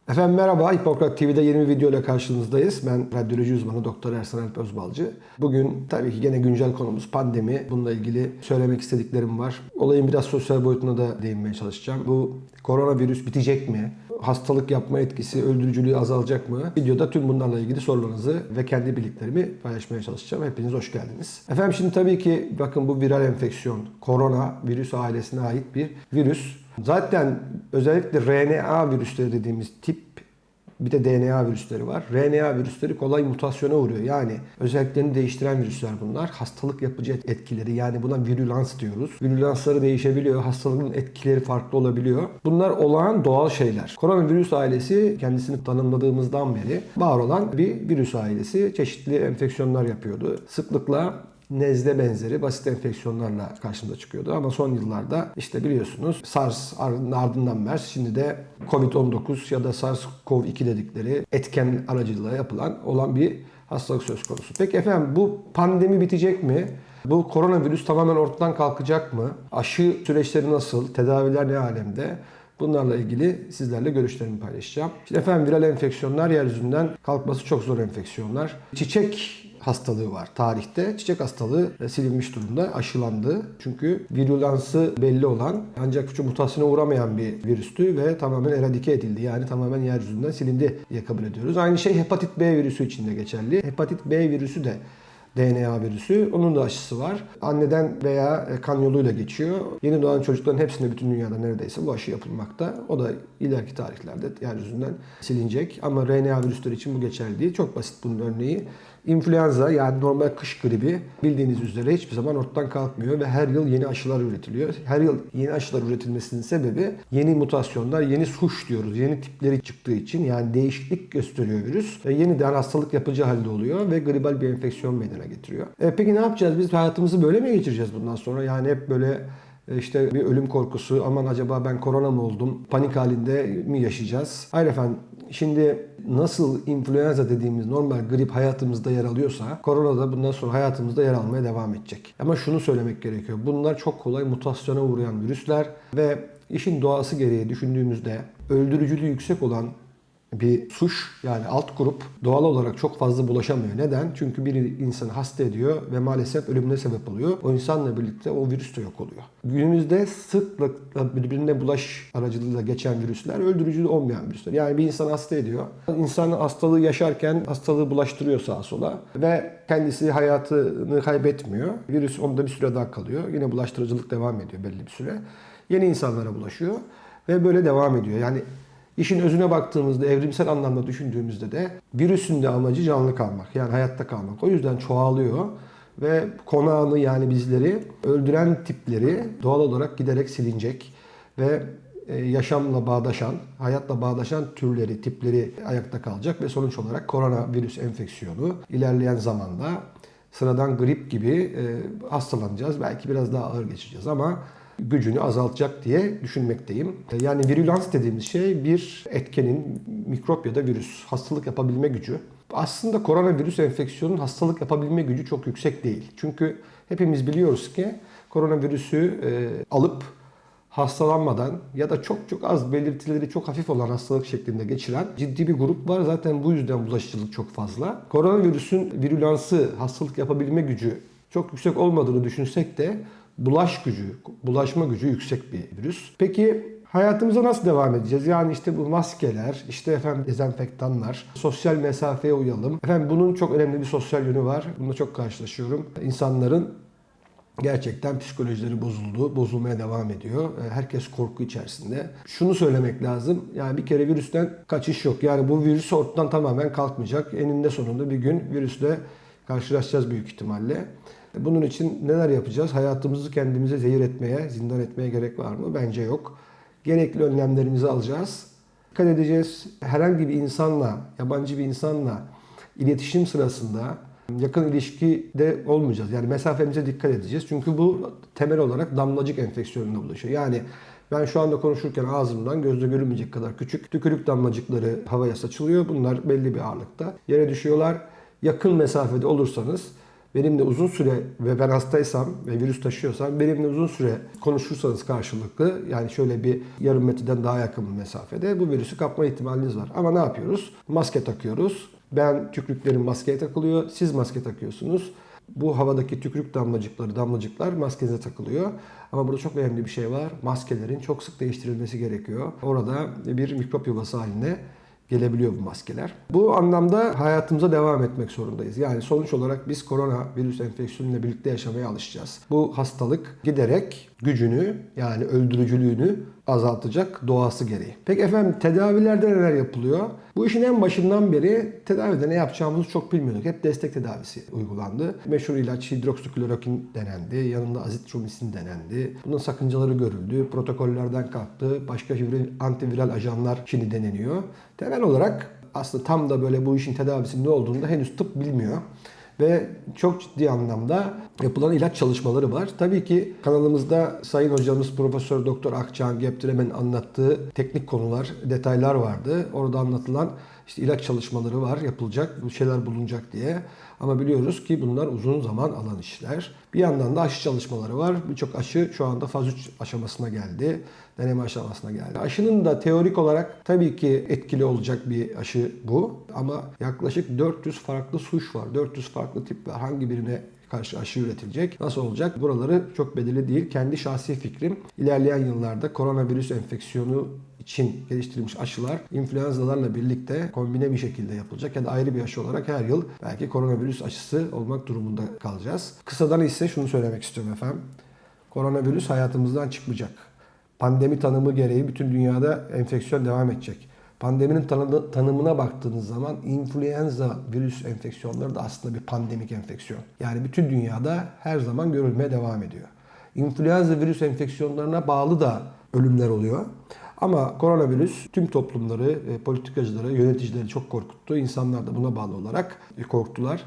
Efendim merhaba, Hipokrat TV'de yeni bir video ile karşınızdayız. Ben radyoloji uzmanı Doktor Ersan Alp Özbalcı. Bugün tabii ki gene güncel konumuz pandemi. Bununla ilgili söylemek istediklerim var. Olayın biraz sosyal boyutuna da değinmeye çalışacağım. Bu koronavirüs bitecek mi? Hastalık yapma etkisi, öldürücülüğü azalacak mı? Videoda tüm bunlarla ilgili sorularınızı ve kendi bildiklerimi paylaşmaya çalışacağım. Hepiniz hoş geldiniz. Efendim şimdi tabii ki bakın bu viral enfeksiyon, korona virüs ailesine ait bir virüs. Zaten özellikle RNA virüsleri dediğimiz tip bir de DNA virüsleri var. RNA virüsleri kolay mutasyona uğruyor. Yani özelliklerini değiştiren virüsler bunlar. Hastalık yapıcı etkileri yani buna virülans diyoruz. Virülansları değişebiliyor. Hastalığın etkileri farklı olabiliyor. Bunlar olağan doğal şeyler. Koronavirüs ailesi kendisini tanımladığımızdan beri var olan bir virüs ailesi. Çeşitli enfeksiyonlar yapıyordu. Sıklıkla nezle benzeri basit enfeksiyonlarla karşımıza çıkıyordu. Ama son yıllarda işte biliyorsunuz SARS ardından MERS, şimdi de COVID-19 ya da SARS-CoV-2 dedikleri etken aracılığıyla olan bir hastalık söz konusu. Peki efendim bu pandemi bitecek mi? Bu koronavirüs tamamen ortadan kalkacak mı? Aşı süreçleri nasıl? Tedaviler ne alemde? Bunlarla ilgili sizlerle görüşlerimi paylaşacağım. Şimdi efendim viral enfeksiyonlar yeryüzünden kalkması çok zor enfeksiyonlar. Çiçek hastalığı var tarihte. Çiçek hastalığı silinmiş durumda, aşılandı. Çünkü virülansı belli olan ancak şu mutasyona uğramayan bir virüstü ve tamamen eradike edildi. Yani tamamen yeryüzünden silindi diye kabul ediyoruz. Aynı şey hepatit B virüsü için de geçerli. Hepatit B virüsü de DNA virüsü. Onun da aşısı var. Anneden veya kan yoluyla geçiyor. Yeni doğan çocukların hepsinde bütün dünyada neredeyse bu aşı yapılmakta. O da ileriki tarihlerde yeryüzünden silinecek. Ama RNA virüsleri için bu geçerli değil. Çok basit bunun örneği. İnfluenza yani normal kış gribi bildiğiniz üzere hiçbir zaman ortadan kalkmıyor ve her yıl yeni aşılar üretiliyor. Her yıl yeni aşılar üretilmesinin sebebi yeni mutasyonlar, yeni suş diyoruz. Yeni tipleri çıktığı için yani değişiklik gösteriyor virüs. Ve yeniden hastalık yapıcı halde oluyor ve gribal bir enfeksiyon meydana getiriyor. Peki ne yapacağız? Biz hayatımızı böyle mi geçireceğiz bundan sonra? Yani hep böyle işte bir ölüm korkusu, aman acaba ben korona mı oldum, panik halinde mi yaşayacağız? Hayır efendim, şimdi nasıl influenza dediğimiz normal grip hayatımızda yer alıyorsa, korona da bundan sonra hayatımızda yer almaya devam edecek. Ama şunu söylemek gerekiyor, bunlar çok kolay mutasyona uğrayan virüsler ve işin doğası gereği düşündüğümüzde öldürücülüğü yüksek olan bir suç yani alt grup doğal olarak çok fazla bulaşamıyor. Neden? Çünkü bir insanı hasta ediyor ve maalesef ölümüne sebep oluyor. O insanla birlikte o virüs de yok oluyor. Günümüzde sıklıkla birbirine bulaş aracılığıyla geçen virüsler öldürücü olmayan virüsler. Yani bir insan hasta ediyor. İnsan hastalığı yaşarken hastalığı bulaştırıyor sağa sola ve kendisi hayatını kaybetmiyor. Virüs onda bir süre daha kalıyor. Yine bulaştırıcılık devam ediyor belli bir süre. Yeni insanlara bulaşıyor ve böyle devam ediyor. Yani İşin özüne baktığımızda, evrimsel anlamda düşündüğümüzde de virüsün de amacı canlı kalmak. Yani hayatta kalmak. O yüzden çoğalıyor ve konağını yani bizleri öldüren tipleri doğal olarak giderek silinecek ve yaşamla bağdaşan, hayatla bağdaşan türleri, tipleri ayakta kalacak ve sonuç olarak koronavirüs enfeksiyonu ilerleyen zamanda sıradan grip gibi hastalanacağız. Belki biraz daha ağır geçeceğiz ama gücünü azaltacak diye düşünmekteyim. Yani virülans dediğimiz şey bir etkenin mikrop ya da virüs hastalık yapabilme gücü. Aslında koronavirüs enfeksiyonun hastalık yapabilme gücü çok yüksek değil. Çünkü hepimiz biliyoruz ki koronavirüsü alıp hastalanmadan ya da çok az belirtileri çok hafif olan hastalık şeklinde geçiren ciddi bir grup var. Zaten bu yüzden bulaşıcılık çok fazla. Koronavirüsün virülansı, hastalık yapabilme gücü çok yüksek olmadığını düşünsek de bulaşma gücü yüksek bir virüs. Peki hayatımıza nasıl devam edeceğiz? Yani işte bu maskeler, işte efendim dezenfektanlar, sosyal mesafeye uyalım. Efendim bunun çok önemli bir sosyal yönü var. Bununla çok karşılaşıyorum. İnsanların gerçekten psikolojileri bozulmaya devam ediyor. Herkes korku içerisinde. Şunu söylemek lazım. Yani bir kere virüsten kaçış yok. Yani bu virüs ortadan tamamen kalkmayacak. Eninde sonunda bir gün virüsle karşılaşacağız büyük ihtimalle. Bunun için neler yapacağız? Hayatımızı kendimize zehir etmeye, zindan etmeye gerek var mı? Bence yok. Gerekli önlemlerimizi alacağız. Dikkat edeceğiz. Herhangi bir insanla, yabancı bir insanla iletişim sırasında yakın ilişkide olmayacağız. Yani mesafemize dikkat edeceğiz. Çünkü bu temel olarak damlacık enfeksiyonuna bulaşıyor. Yani ben şu anda konuşurken ağzımdan gözle görülmeyecek kadar küçük tükürük damlacıkları havaya saçılıyor. Bunlar belli bir ağırlıkta yere düşüyorlar. Yakın mesafede olursanız benimle uzun süre ve ben hastaysam ve virüs taşıyorsam benimle uzun süre konuşursanız karşılıklı, yani şöyle bir yarım metreden daha yakın bir mesafede bu virüsü kapma ihtimaliniz var. Ama ne yapıyoruz? Maske takıyoruz. Ben tükürüklerim maskeye takılıyor. Siz maske takıyorsunuz. Bu havadaki tükürük damlacıklar maskenize takılıyor. Ama burada çok önemli bir şey var. Maskelerin çok sık değiştirilmesi gerekiyor. Orada bir mikrop yuvası haline gelebiliyor bu maskeler. Bu anlamda hayatımıza devam etmek zorundayız. Yani sonuç olarak biz koronavirüs enfeksiyonuyla birlikte yaşamaya alışacağız. Bu hastalık giderek gücünü, yani öldürücülüğünü azaltacak doğası gereği. Peki efendim, tedavilerde neler yapılıyor? Bu işin en başından beri tedavide ne yapacağımızı çok bilmiyorduk. Hep destek tedavisi uygulandı. Meşhur ilaç hidroksiklorokin denendi. Yanında azitromisin denendi. Bunun sakıncaları görüldü. Protokollerden kalktı. Başka antiviral ajanlar şimdi deneniyor. Temel olarak aslında tam da böyle bu işin tedavisinin ne olduğunu da henüz tıp bilmiyor. Ve çok ciddi anlamda yapılan ilaç çalışmaları var. Tabii ki kanalımızda Sayın Hocamız Profesör Doktor Akçağan Geptiremen'in anlattığı teknik konular, detaylar vardı. Orada anlatılan işte ilaç çalışmaları var, yapılacak, bu şeyler bulunacak diye. Ama biliyoruz ki bunlar uzun zaman alan işler. Bir yandan da aşı çalışmaları var. Birçok aşı şu anda faz 3 aşamasına geldi. Deneme aşamasına geldi. Aşının da teorik olarak tabii ki etkili olacak bir aşı bu. Ama yaklaşık 400 farklı suç var. 400 farklı tip var. Hangi birine karşı aşı üretilecek? Nasıl olacak? Buraları çok belirli değil. Kendi şahsi fikrim, ilerleyen yıllarda koronavirüs enfeksiyonu için geliştirilmiş aşılar influenzalarla birlikte kombine bir şekilde yapılacak ya da ayrı bir aşı olarak her yıl belki koronavirüs aşısı olmak durumunda kalacağız. Kısadan ise şunu söylemek istiyorum efendim. Koronavirüs hayatımızdan çıkmayacak. Pandemi tanımı gereği bütün dünyada enfeksiyon devam edecek. Pandeminin tanımına baktığınız zaman influenza virüs enfeksiyonları da aslında bir pandemik enfeksiyon. Yani bütün dünyada her zaman görülmeye devam ediyor. İnfluenza virüs enfeksiyonlarına bağlı da ölümler oluyor. Ama koronavirüs tüm toplumları, politikacıları, yöneticileri çok korkuttu. İnsanlar da buna bağlı olarak korktular.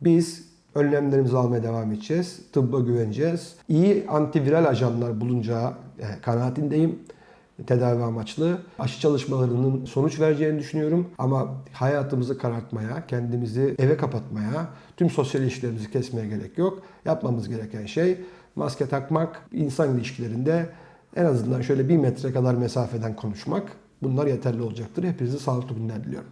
Biz önlemlerimizi almaya devam edeceğiz. Tıbba güveneceğiz. İyi antiviral ajanlar bulunacağı kanaatindeyim. Tedavi amaçlı. Aşı çalışmalarının sonuç vereceğini düşünüyorum. Ama hayatımızı karartmaya, kendimizi eve kapatmaya, tüm sosyal ilişkilerimizi kesmeye gerek yok. Yapmamız gereken şey maske takmak, insan ilişkilerinde en azından şöyle 1 metre kadar mesafeden konuşmak. Bunlar yeterli olacaktır. Hepinize sağlıklı günler diliyorum.